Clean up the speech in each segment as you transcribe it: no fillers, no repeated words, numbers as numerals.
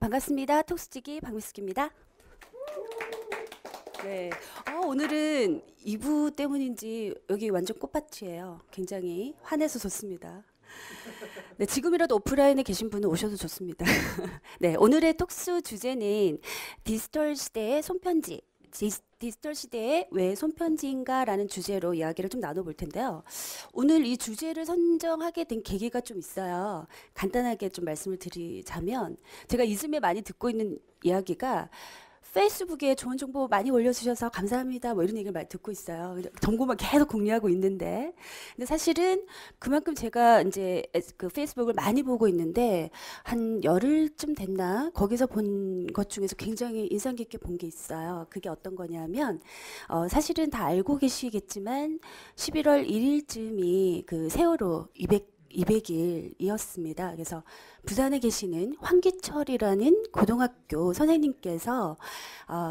반갑습니다. 톡스지기 박미숙입니다. 네, 오늘은 2부 때문인지 여기 완전 꽃밭이에요. 굉장히 환해서 좋습니다. 네, 지금이라도 오프라인에 계신 분은 오셔도 좋습니다. 네, 오늘의 톡스 주제는 디지털 시대의 손편지. 디지털 시대에 왜 손편지인가 라는 주제로 이야기를 좀 나눠볼 텐데요. 오늘 이 주제를 선정하게 된 계기가 좀 있어요. 간단하게 좀 말씀을 드리자면 제가 요즘에 많이 듣고 있는 이야기가 페이스북에 좋은 정보 많이 올려주셔서 감사합니다. 뭐 이런 얘기를 많이 듣고 있어요. 정보만 계속 공유하고 있는데. 근데 사실은 그만큼 제가 이제 그 페이스북을 많이 보고 있는데 한 열흘쯤 됐나? 거기서 본 것 중에서 굉장히 인상 깊게 본 게 있어요. 그게 어떤 거냐면, 사실은 다 알고 계시겠지만 11월 1일쯤이 그 세월호 200일이었습니다. 그래서 부산에 계시는 황기철이라는 고등학교 선생님께서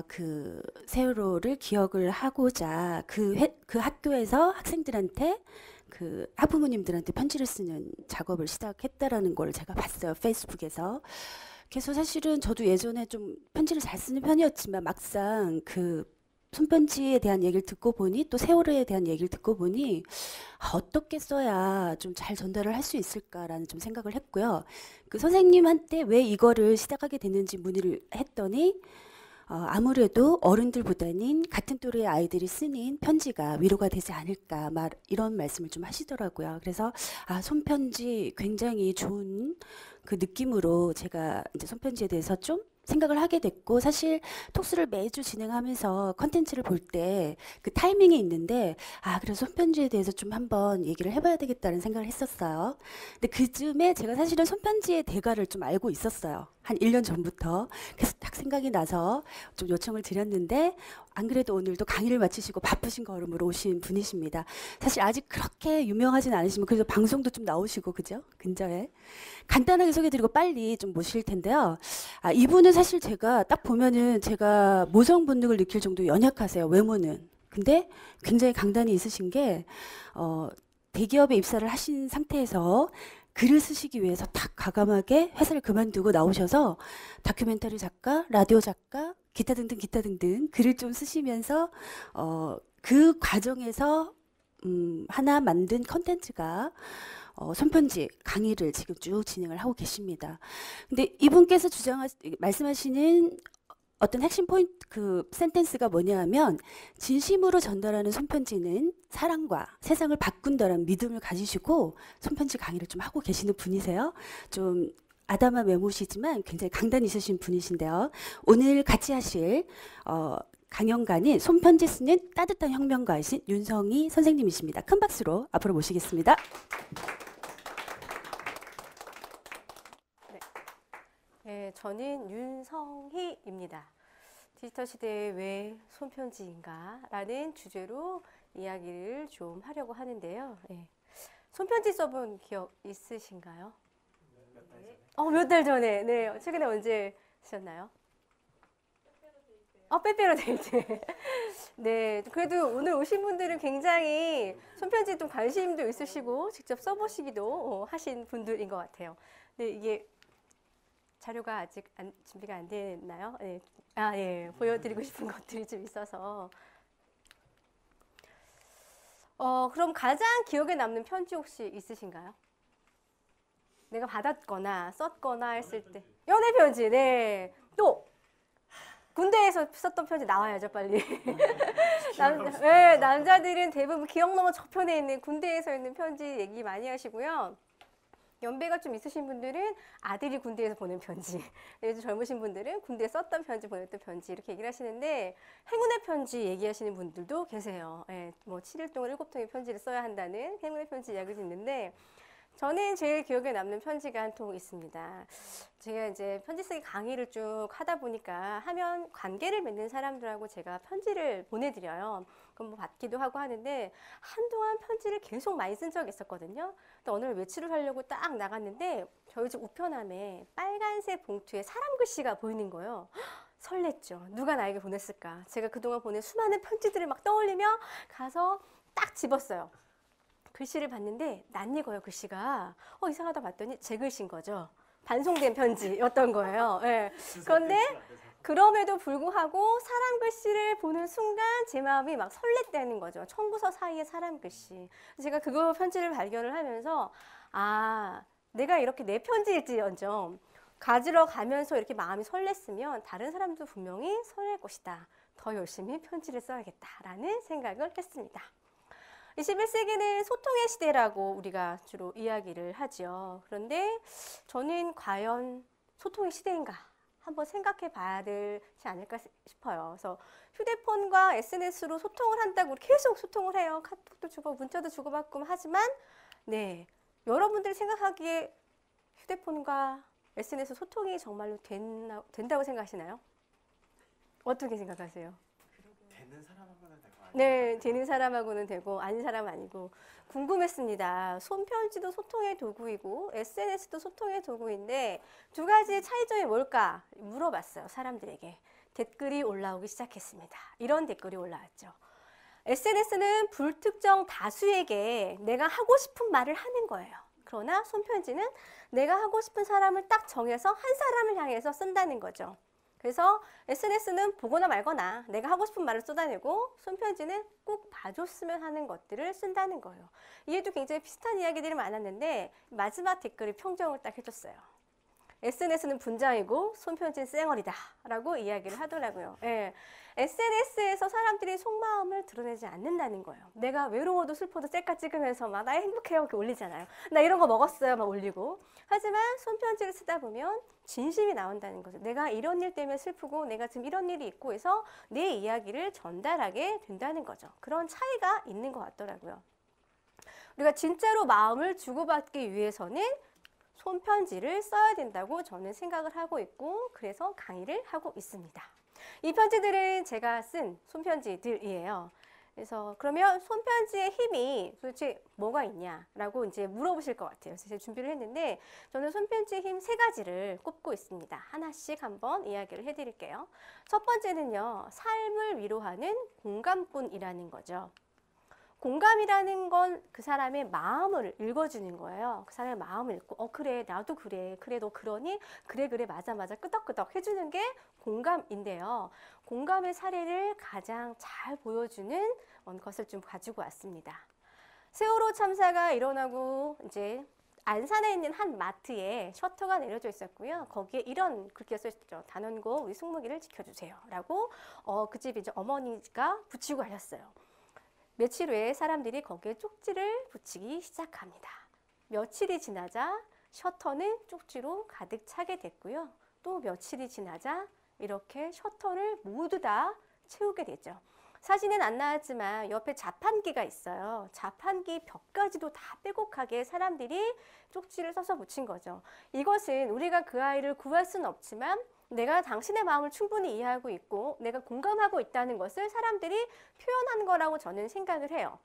그 세월호를 기억을 하고자 그 학교에서 학생들한테 그 학부모님들한테 편지를 쓰는 작업을 시작했다라는 걸 제가 봤어요. 페이스북에서. 그래서 사실은 저도 예전에 좀 편지를 잘 쓰는 편이었지만 막상 그 손편지에 대한 얘기를 듣고 보니 또 세월호에 대한 얘기를 듣고 보니 어떻게 써야 좀 잘 전달을 할 수 있을까라는 좀 생각을 했고요. 그 선생님한테 왜 이거를 시작하게 됐는지 문의를 했더니 아무래도 어른들보다는 같은 또래의 아이들이 쓰는 편지가 위로가 되지 않을까 이런 말씀을 좀 하시더라고요. 그래서 손편지 굉장히 좋은 그 느낌으로 제가 이제 손편지에 대해서 좀 생각을 하게 됐고, 사실 톡스를 매주 진행하면서 컨텐츠를 볼 때 그 타이밍이 있는데 그래서 손편지에 대해서 좀 한번 얘기를 해봐야 되겠다는 생각을 했었어요. 근데 그쯤에 제가 사실은 손편지의 대가를 좀 알고 있었어요. 한 1년 전부터. 그래서 딱 생각이 나서 좀 요청을 드렸는데, 안 그래도 오늘도 강의를 마치시고 바쁘신 걸음으로 오신 분이십니다. 사실 아직 그렇게 유명하진 않으시면 그래도 방송도 좀 나오시고 그죠? 근저에 간단하게 소개드리고 빨리 좀 모실 텐데요. 이분은 사실 제가 딱 보면은 제가 모성 본능을 느낄 정도 연약하세요. 외모는. 근데 굉장히 강단이 있으신 게 대기업에 입사를 하신 상태에서 글을 쓰시기 위해서 딱 과감하게 회사를 그만두고 나오셔서 다큐멘터리 작가, 라디오 작가, 기타 등등 글을 좀 쓰시면서 그 과정에서 하나 만든 컨텐츠가 손편지 강의를 지금 쭉 진행을 하고 계십니다. 근데 이분께서 말씀하시는 어떤 핵심 포인트 그 센텐스가 뭐냐 하면, 진심으로 전달하는 손편지는 사랑과 세상을 바꾼다는 믿음을 가지시고 손편지 강의를 좀 하고 계시는 분이세요. 좀 아담한 외모시지만 굉장히 강단 있으신 분이신데요. 오늘 같이 하실 강연가는 손편지 쓰는 따뜻한 혁명가이신 윤성희 선생님이십니다. 큰 박수로 앞으로 모시겠습니다. 네, 저는 윤성희입니다. 디지털 시대에 왜 손편지인가? 라는 주제로 이야기를 좀 하려고 하는데요. 네. 손편지 써본 기억 있으신가요? 몇 달 전에. 네, 최근에 언제 쓰셨나요? 빼빼로 데일 때. 네, 그래도 오늘 오신 분들은 굉장히 손편지에 좀 관심도 있으시고 직접 써보시기도 하신 분들인 것 같아요. 네, 이게 자료가 아직 준비가 안 됐나요? 네. 예. 보여드리고 싶은 것들이 좀 있어서. 그럼 가장 기억에 남는 편지 혹시 있으신가요? 내가 받았거나 썼거나 했을 때. 연애 편지, 네. 또! 군대에서 썼던 편지 나와야죠, 빨리. 남자들은 대부분 기억 너머 저편에 있는 군대에서 있는 편지 얘기 많이 하시고요. 연배가 좀 있으신 분들은 아들이 군대에서 보낸 편지, 요즘 젊으신 분들은 군대에 썼던 편지, 보냈던 편지 이렇게 얘기를 하시는데, 행운의 편지 얘기하시는 분들도 계세요. 뭐 7일 동안 7통의 편지를 써야 한다는 행운의 편지 이야기도 있는데, 저는 제일 기억에 남는 편지가 한 통 있습니다. 제가 이제 편지 쓰기 강의를 쭉 하다 보니까 하면 관계를 맺는 사람들하고 제가 편지를 보내드려요. 그럼 뭐 받기도 하고 하는데, 한동안 편지를 계속 많이 쓴 적이 있었거든요. 또 어느 날 외출을 하려고 딱 나갔는데 저희 집 우편함에 빨간색 봉투에 사람 글씨가 보이는 거예요. 설렜죠. 누가 나에게 보냈을까? 제가 그동안 보낸 수많은 편지들을 막 떠올리며 가서 딱 집었어요. 글씨를 봤는데 낯익어요. 글씨가 이상하다 봤더니 제 글씨인 거죠. 반송된 편지였던 거예요. 예. 그런데 그럼에도 불구하고 사람 글씨를 보는 순간 제 마음이 막 설렜다는 거죠. 청구서 사이의 사람 글씨. 제가 그거 편지를 발견을 하면서 아, 내가 이렇게 내 편지일지언정 가지러 가면서 이렇게 마음이 설렜으면 다른 사람도 분명히 설렐 것이다. 더 열심히 편지를 써야겠다라는 생각을 했습니다. 21세기는 소통의 시대라고 우리가 주로 이야기를 하죠. 그런데 저는 과연 소통의 시대인가? 한번 생각해 봐야 되지 않을까 싶어요. 그래서 휴대폰과 SNS로 소통을 한다고 계속 소통을 해요. 카톡도 주고 문자도 주고받고 하지만 네, 여러분들이 생각하기에 휴대폰과 SNS 소통이 정말로 된다고 생각하시나요? 어떻게 생각하세요? 되는 사람하고는 되고 네, 되는 사람하고는 되고 아닌 사람은 아니고 궁금했습니다. 손편지도 소통의 도구이고 SNS도 소통의 도구인데 두 가지의 차이점이 뭘까 물어봤어요. 사람들에게. 댓글이 올라오기 시작했습니다. 이런 댓글이 올라왔죠. SNS는 불특정 다수에게 내가 하고 싶은 말을 하는 거예요. 그러나 손편지는 내가 하고 싶은 사람을 딱 정해서 한 사람을 향해서 쓴다는 거죠. 그래서 SNS는 보거나 말거나 내가 하고 싶은 말을 쏟아내고 손편지는 꼭 봐줬으면 하는 것들을 쓴다는 거예요. 이에도 굉장히 비슷한 이야기들이 많았는데 마지막 댓글이 평정을 딱 해줬어요. SNS는 분장이고 손편지는 쌩얼이다 라고 이야기를 하더라고요. 예. SNS에서 사람들이 속마음을 드러내지 않는다는 거예요. 내가 외로워도 슬퍼도 셀카 찍으면서 막 나 행복해요 이렇게 올리잖아요. 나 이런 거 먹었어요 막 올리고. 하지만 손편지를 쓰다 보면 진심이 나온다는 거죠. 내가 이런 일 때문에 슬프고 내가 지금 이런 일이 있고 해서 내 이야기를 전달하게 된다는 거죠. 그런 차이가 있는 것 같더라고요. 우리가 진짜로 마음을 주고받기 위해서는 손편지를 써야 된다고 저는 생각을 하고 있고 그래서 강의를 하고 있습니다. 이 편지들은 제가 쓴 손편지들이에요. 그래서 그러면 손편지의 힘이 도대체 뭐가 있냐라고 이제 물어보실 것 같아요. 그래서 제가 준비를 했는데 저는 손편지의 힘 3가지를 꼽고 있습니다. 하나씩 한번 이야기를 해드릴게요. 첫 번째는요. 삶을 위로하는 공감꾼이라는 거죠. 공감이라는 건 그 사람의 마음을 읽어주는 거예요. 그 사람의 마음을 읽고 그래 나도 그래 너 그러니 그래 맞아 끄덕끄덕 해주는 게 공감인데요. 공감의 사례를 가장 잘 보여주는 것을 좀 가지고 왔습니다. 세월호 참사가 일어나고 이제 안산에 있는 한 마트에 셔터가 내려져 있었고요. 거기에 이런 글귀가 써 있었죠. 단원고 우리 숙모기를 지켜주세요 라고 그 집 이제 어머니가 붙이고 하셨어요. 며칠 후에 사람들이 거기에 쪽지를 붙이기 시작합니다. 며칠이 지나자 셔터는 쪽지로 가득 차게 됐고요. 또 며칠이 지나자 이렇게 셔터를 모두 다 채우게 되죠. 사진은 안 나왔지만 옆에 자판기가 있어요. 자판기 벽까지도 다 빼곡하게 사람들이 쪽지를 써서 붙인 거죠. 이것은 우리가 그 아이를 구할 수는 없지만 내가 당신의 마음을 충분히 이해하고 있고 내가 공감하고 있다는 것을 사람들이 표현한 거라고 저는 생각을 해요.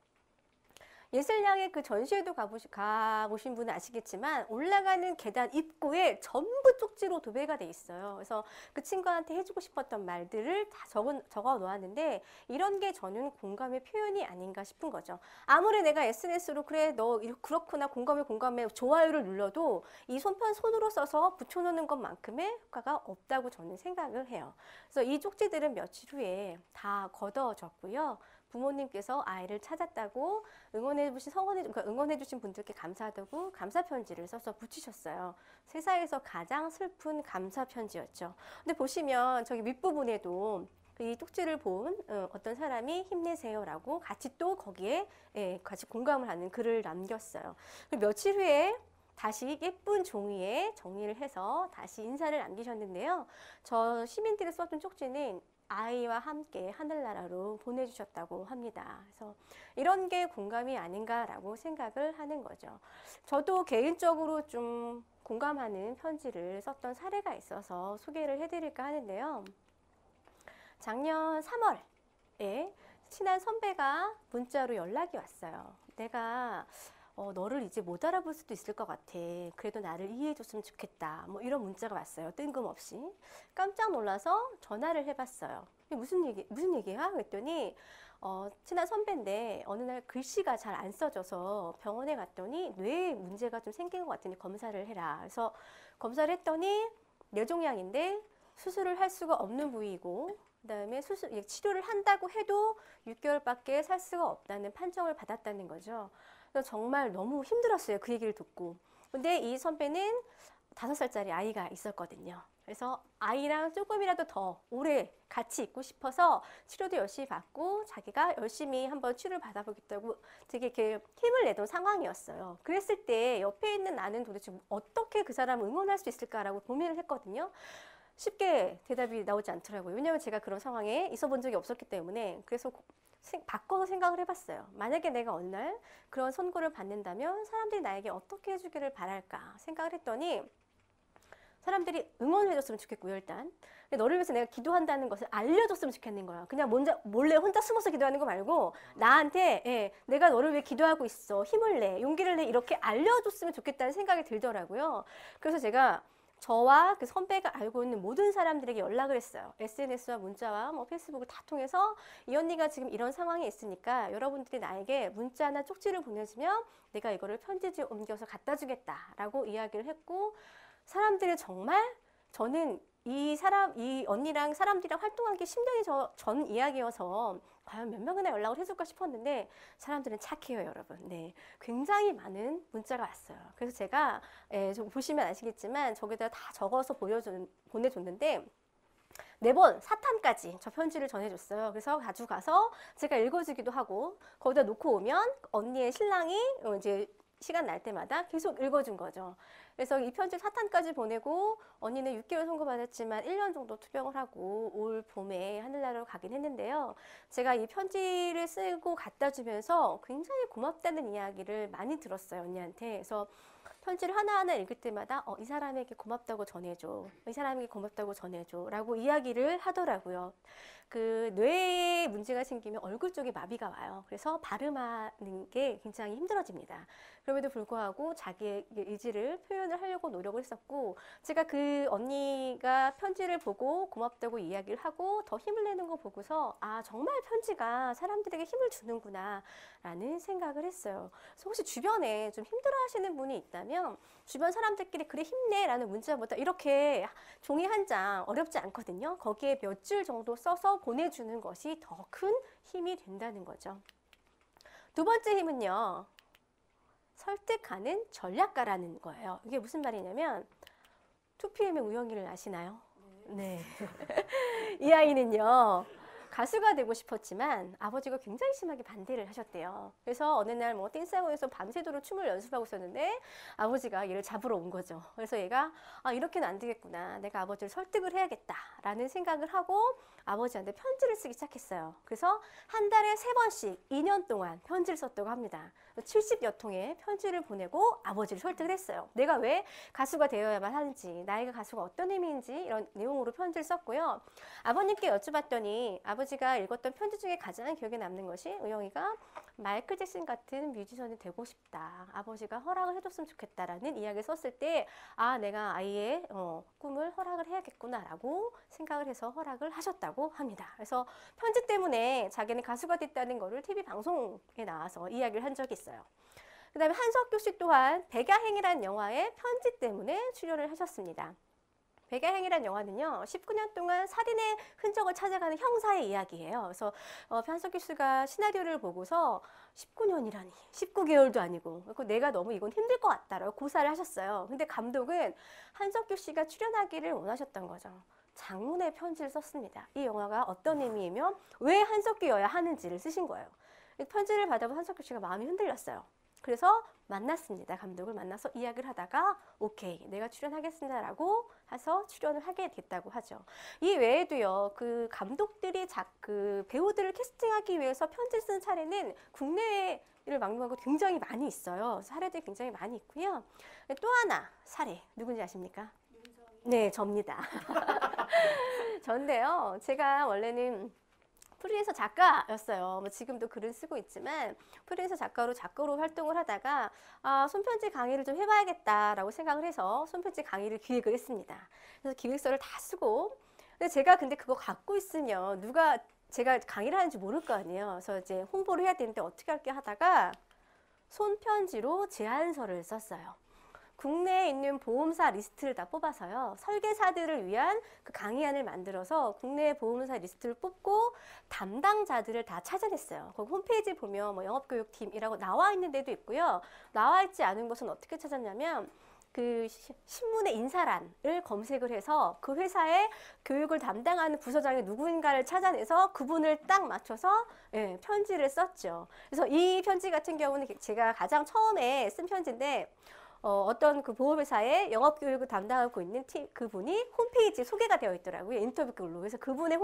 예술량의 그 전시회도 가보신 분은 아시겠지만 올라가는 계단 입구에 전부 쪽지로 도배가 돼 있어요. 그래서 그 친구한테 해주고 싶었던 말들을 다 적어 놓았는데 이런 게 저는 공감의 표현이 아닌가 싶은 거죠. 아무리 내가 SNS로 그래 너 그렇구나 공감해 좋아요를 눌러도 이 손으로 써서 붙여놓는 것만큼의 효과가 없다고 저는 생각을 해요. 그래서 이 쪽지들은 며칠 후에 다 걷어졌고요. 부모님께서 아이를 찾았다고 응원해주신 분들께 감사하다고 감사편지를 써서 붙이셨어요. 세상에서 가장 슬픈 감사편지였죠. 근데 보시면 저기 밑부분에도 이 쪽지를 본 어떤 사람이 힘내세요라고 같이 또 거기에 같이 공감을 하는 글을 남겼어요. 며칠 후에 다시 예쁜 종이에 정리를 해서 다시 인사를 남기셨는데요. 저 시민들이 썼던 쪽지는 아이와 함께 하늘나라로 보내주셨다고 합니다. 그래서 이런 게 공감이 아닌가라고 생각을 하는 거죠. 저도 개인적으로 좀 공감하는 편지를 썼던 사례가 있어서 소개를 해드릴까 하는데요. 작년 3월에 친한 선배가 문자로 연락이 왔어요. 내가 너를 이제 못 알아볼 수도 있을 것 같아. 그래도 나를 이해해줬으면 좋겠다. 뭐 이런 문자가 왔어요. 뜬금없이. 깜짝 놀라서 전화를 해봤어요. 무슨 얘기야? 그랬더니 친한 선배인데 어느 날 글씨가 잘 안 써져서 병원에 갔더니 뇌에 문제가 좀 생긴 것 같으니 검사를 해라. 그래서 검사를 했더니 뇌종양인데 수술을 할 수가 없는 부위이고 그다음에 치료를 한다고 해도 6개월밖에 살 수가 없다는 판정을 받았다는 거죠. 그래서 정말 너무 힘들었어요. 그 얘기를 듣고. 근데 이 선배는 5살짜리 아이가 있었거든요. 그래서 아이랑 조금이라도 더 오래 같이 있고 싶어서 치료도 열심히 받고 자기가 열심히 한번 치료를 받아보겠다고 되게 이렇게 힘을 내던 상황이었어요. 그랬을 때 옆에 있는 나는 도대체 어떻게 그 사람을 응원할 수 있을까라고 고민을 했거든요. 쉽게 대답이 나오지 않더라고요. 왜냐하면 제가 그런 상황에 있어 본 적이 없었기 때문에. 그래서 바꿔서 생각을 해봤어요. 만약에 내가 어느 날 그런 선고를 받는다면 사람들이 나에게 어떻게 해주기를 바랄까 생각을 했더니 사람들이 응원해줬으면 좋겠고요. 일단 너를 위해서 내가 기도한다는 것을 알려줬으면 좋겠는 거야. 그냥 몰래 혼자 숨어서 기도하는 거 말고 나한테 내가 너를 위해 기도하고 있어. 힘을 내, 용기를 내 이렇게 알려줬으면 좋겠다는 생각이 들더라고요. 그래서 제가 저와 그 선배가 알고 있는 모든 사람들에게 연락을 했어요. SNS와 문자와 페이스북을 다 통해서 이 언니가 지금 이런 상황에 있으니까 여러분들이 나에게 문자나 쪽지를 보내주면 내가 이거를 편지지에 옮겨서 갖다 주겠다라고 이야기를 했고 사람들이 정말 저는 이 언니랑 사람들이랑 활동한 게 10년이 전 이야기여서 과연 몇 명이나 연락을 해줄까 싶었는데 사람들은 착해요, 여러분. 네, 굉장히 많은 문자가 왔어요. 그래서 제가 보시면 아시겠지만 저기다 다 적어서 보내줬는데 4번 사탄까지 저 편지를 전해줬어요. 그래서 가져가서 제가 읽어주기도 하고 거기다 놓고 오면 언니의 신랑이 이제 시간 날 때마다 계속 읽어준 거죠. 그래서 이 편지 사탄까지 보내고 언니는 6개월 선고받았지만 1년 정도 투병을 하고 올 봄에 하늘나라로 가긴 했는데요. 제가 이 편지를 쓰고 갖다 주면서 굉장히 고맙다는 이야기를 많이 들었어요, 언니한테. 그래서 편지를 하나하나 읽을 때마다 이 사람에게 고맙다고 전해줘. 이 사람에게 고맙다고 전해줘. 라고 이야기를 하더라고요. 그 뇌에 문제가 생기면 얼굴 쪽에 마비가 와요. 그래서 발음하는 게 굉장히 힘들어집니다. 그럼에도 불구하고 자기의 의지를 표현을 하려고 노력을 했었고 제가 그 언니가 편지를 보고 고맙다고 이야기를 하고 더 힘을 내는 거 보고서 아 정말 편지가 사람들에게 힘을 주는구나 라는 생각을 했어요. 그래서 혹시 주변에 좀 힘들어 하시는 분이 있다면 주변 사람들끼리 그래 힘내 라는 문자보다 이렇게 종이 한 장 어렵지 않거든요. 거기에 몇 줄 정도 써서 보내주는 것이 더 큰 힘이 된다는 거죠. 두 번째 힘은요. 설득하는 전략가라는 거예요. 이게 무슨 말이냐면 2PM의 우영이를 아시나요? 네. 이 아이는요. 가수가 되고 싶었지만 아버지가 굉장히 심하게 반대를 하셨대요. 그래서 어느 날 댄스학원에서 밤새도록 춤을 연습하고 있었는데 아버지가 얘를 잡으러 온 거죠. 그래서 얘가 이렇게는 안 되겠구나. 내가 아버지를 설득을 해야겠다라는 생각을 하고 아버지한테 편지를 쓰기 시작했어요. 그래서 한 달에 3번씩 2년 동안 편지를 썼다고 합니다. 70여 통의 편지를 보내고 아버지를 설득을 했어요. 내가 왜 가수가 되어야만 하는지, 나이가 가수가 어떤 의미인지 이런 내용으로 편지를 썼고요. 아버님께 여쭤봤더니 아버지가 읽었던 편지 중에 가장 기억에 남는 것이 우영이가 마이클 잭슨 같은 뮤지션이 되고 싶다. 아버지가 허락을 해줬으면 좋겠다라는 이야기를 썼을 때 내가 아이의 꿈을 허락을 해야겠구나라고 생각을 해서 허락을 하셨다고 합니다. 그래서 편지 때문에 자기는 가수가 됐다는 거를 TV 방송에 나와서 이야기를 한 적이 있어요. 그 다음에 한석규 씨 또한 백야행이라는 영화에 편지 때문에 출연을 하셨습니다. 백야행이라는 영화는요, 19년 동안 살인의 흔적을 찾아가는 형사의 이야기예요. 그래서 한석규 씨가 시나리오를 보고서 19년이라니, 19개월도 아니고, 내가 너무 이건 힘들 것 같다라고 고사를 하셨어요. 근데 감독은 한석규 씨가 출연하기를 원하셨던 거죠. 장문의 편지를 썼습니다. 이 영화가 어떤 의미이며 왜 한석규여야 하는지를 쓰신 거예요. 편지를 받아본 한석규 씨가 마음이 흔들렸어요. 그래서 만났습니다. 감독을 만나서 이야기를 하다가 오케이, 내가 출연하겠습니다라고 해서 출연을 하게 됐다고 하죠. 이 외에도요, 그 감독들이 그 배우들을 캐스팅하기 위해서 편지를 쓴 사례는 국내를 막론한 것 굉장히 많이 있어요. 사례들이 굉장히 많이 있고요. 또 하나 사례 누군지 아십니까? 네, 접니다. 저인데요. 제가 원래는 프리랜서 작가였어요. 지금도 글을 쓰고 있지만 프리랜서 작가로 활동을 하다가 손편지 강의를 좀 해봐야겠다라고 생각을 해서 손편지 강의를 기획을 했습니다. 그래서 기획서를 다 쓰고 근데 제가 그거 갖고 있으면 누가 제가 강의를 하는지 모를 거 아니에요. 그래서 이제 홍보를 해야 되는데 어떻게 할게 하다가 손편지로 제안서를 썼어요. 국내에 있는 보험사 리스트를 다 뽑아서요. 설계사들을 위한 그 강의안을 만들어서 국내 보험사 리스트를 뽑고 담당자들을 다 찾아냈어요. 거기 홈페이지 보면 뭐 영업교육팀이라고 나와 있는 데도 있고요. 나와 있지 않은 곳은 어떻게 찾았냐면 그 신문의 인사란을 검색을 해서 그 회사의 교육을 담당하는 부서장이 누구인가를 찾아내서 그분을 딱 맞춰서 예, 편지를 썼죠. 그래서 이 편지 같은 경우는 제가 가장 처음에 쓴 편지인데 어떤 그 보험회사의 영업교육을 담당하고 있는 그분이 홈페이지에 소개가 되어 있더라고요. 인터뷰 글로. 그래서 그분의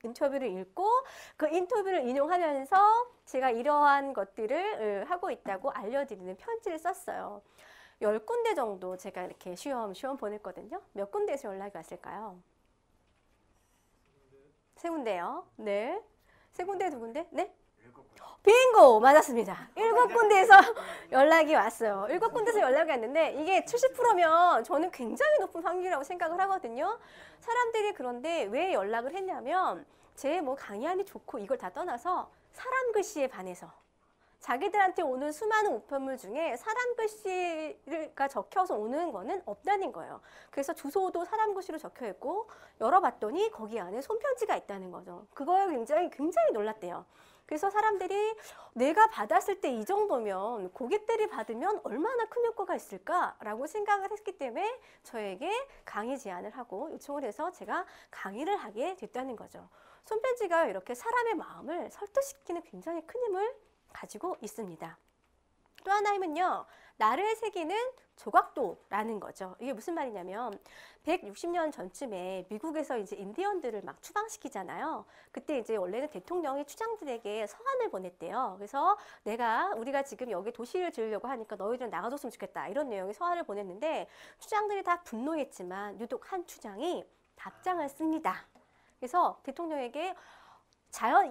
인터뷰를 읽고 그 인터뷰를 인용하면서 제가 이러한 것들을 하고 있다고 알려드리는 편지를 썼어요. 10군데 정도 제가 이렇게 시험 보냈거든요. 몇 군데에서 연락이 왔을까요? 3군데요. 네. 3군데, 2군데? 네? 빙고! 맞았습니다. 7군데에서 연락이 왔어요. 7군데에서 연락이 왔는데 이게 70%면 저는 굉장히 높은 확률이라고 생각을 하거든요. 사람들이 그런데 왜 연락을 했냐면 제 뭐 강의안이 좋고 이걸 다 떠나서 사람 글씨에 반해서 자기들한테 오는 수많은 우편물 중에 사람 글씨가 적혀서 오는 거는 없다는 거예요. 그래서 주소도 사람 글씨로 적혀 있고 열어봤더니 거기 안에 손편지가 있다는 거죠. 그거에 굉장히 놀랐대요. 그래서 사람들이 내가 받았을 때 이 정도면 고객들이 받으면 얼마나 큰 효과가 있을까라고 생각을 했기 때문에 저에게 강의 제안을 하고 요청을 해서 제가 강의를 하게 됐다는 거죠. 손편지가 이렇게 사람의 마음을 설득시키는 굉장히 큰 힘을 가지고 있습니다. 또 하나 힘은요. 나를 새기는 조각도라는 거죠. 이게 무슨 말이냐면 160년 전쯤에 미국에서 이제 인디언들을 막 추방시키잖아요. 그때 이제 원래는 대통령이 추장들에게 서한을 보냈대요. 그래서 우리가 지금 여기 도시를 지으려고 하니까 너희들은 나가줬으면 좋겠다. 이런 내용의 서한을 보냈는데 추장들이 다 분노했지만 유독 한 추장이 답장을 씁니다. 그래서 대통령에게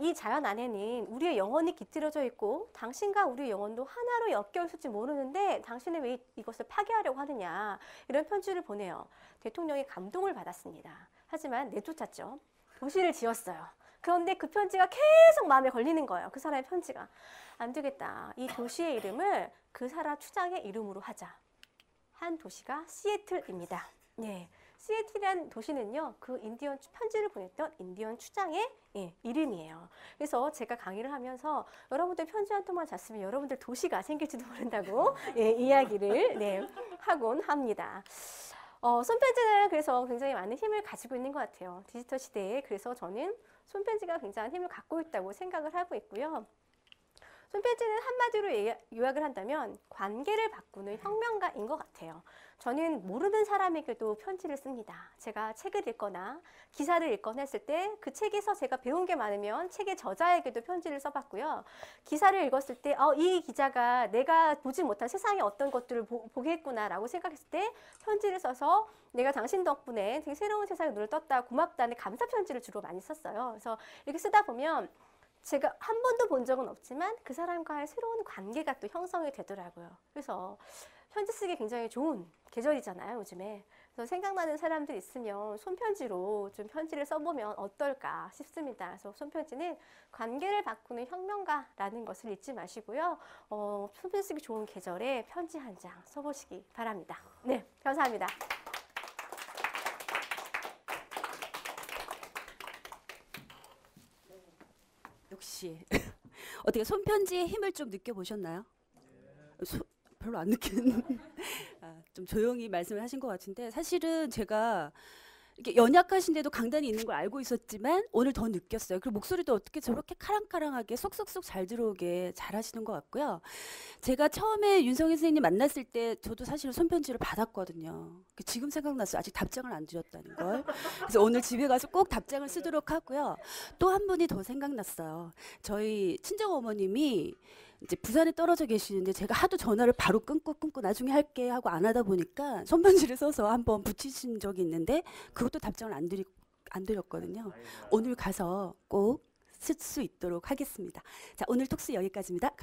이 자연 안에는 우리의 영혼이 깃들여져 있고 당신과 우리의 영혼도 하나로 엮여 있을지 모르는데 당신은 왜 이것을 파괴하려고 하느냐 이런 편지를 보내요. 대통령이 감동을 받았습니다. 하지만 내쫓았죠. 도시를 지었어요. 그런데 그 편지가 계속 마음에 걸리는 거예요. 그 사람의 편지가. 안 되겠다. 이 도시의 이름을 그 사람 추장의 이름으로 하자. 한 도시가 시애틀입니다. 네. 시애틀이라는 도시는요, 그 편지를 보냈던 인디언 추장의 이름이에요. 그래서 제가 강의를 하면서 여러분들 편지 한 통만 잤으면 여러분들 도시가 생길지도 모른다고 이야기를 하곤 합니다. 손편지는 그래서 굉장히 많은 힘을 가지고 있는 것 같아요. 디지털 시대에. 그래서 저는 손편지가 굉장한 힘을 갖고 있다고 생각을 하고 있고요. 손편지는 한마디로 요약을 한다면 관계를 바꾸는 혁명가인 것 같아요. 저는 모르는 사람에게도 편지를 씁니다. 제가 책을 읽거나 기사를 읽거나 했을 때 그 책에서 제가 배운 게 많으면 책의 저자에게도 편지를 써봤고요. 기사를 읽었을 때 이 기자가 내가 보지 못한 세상의 어떤 것들을 보게 했구나라고 생각했을 때 편지를 써서 내가 당신 덕분에 되게 새로운 세상에 눈을 떴다 고맙다는 감사 편지를 주로 많이 썼어요. 그래서 이렇게 쓰다 보면 제가 한 번도 본 적은 없지만 그 사람과의 새로운 관계가 또 형성이 되더라고요. 그래서 편지 쓰기 굉장히 좋은 계절이잖아요, 요즘에. 그래서 생각나는 사람들 있으면 손편지로 좀 편지를 써보면 어떨까 싶습니다. 그래서 손편지는 관계를 바꾸는 혁명가라는 것을 잊지 마시고요. 손편지 쓰기 좋은 계절에 편지 한 장 써보시기 바랍니다. 네, 감사합니다. 역시 어떻게 손편지의 힘을 좀 느껴보셨나요? 별로 안 느끼는 좀 조용히 말씀을 하신 것 같은데 사실은 제가 이렇게 연약하신데도 강단이 있는 걸 알고 있었지만 오늘 더 느꼈어요. 그리고 목소리도 어떻게 저렇게 카랑카랑하게 쏙쏙쏙 잘 들어오게 잘하시는 것 같고요. 제가 처음에 윤성희 선생님 만났을 때 저도 사실은 손편지를 받았거든요. 지금 생각났어요. 아직 답장을 안 드렸다는 걸. 그래서 오늘 집에 가서 꼭 답장을 쓰도록 하고요. 또 한 분이 더 생각났어요. 저희 친정어머님이 이제 부산에 떨어져 계시는데 제가 하도 전화를 바로 끊고 나중에 할게 하고 안 하다 보니까 손편지를 써서 한번 붙이신 적이 있는데 그것도 답장을 안 드렸거든요. 오늘 가서 꼭 쓸 수 있도록 하겠습니다. 자, 오늘 톡스 여기까지입니다.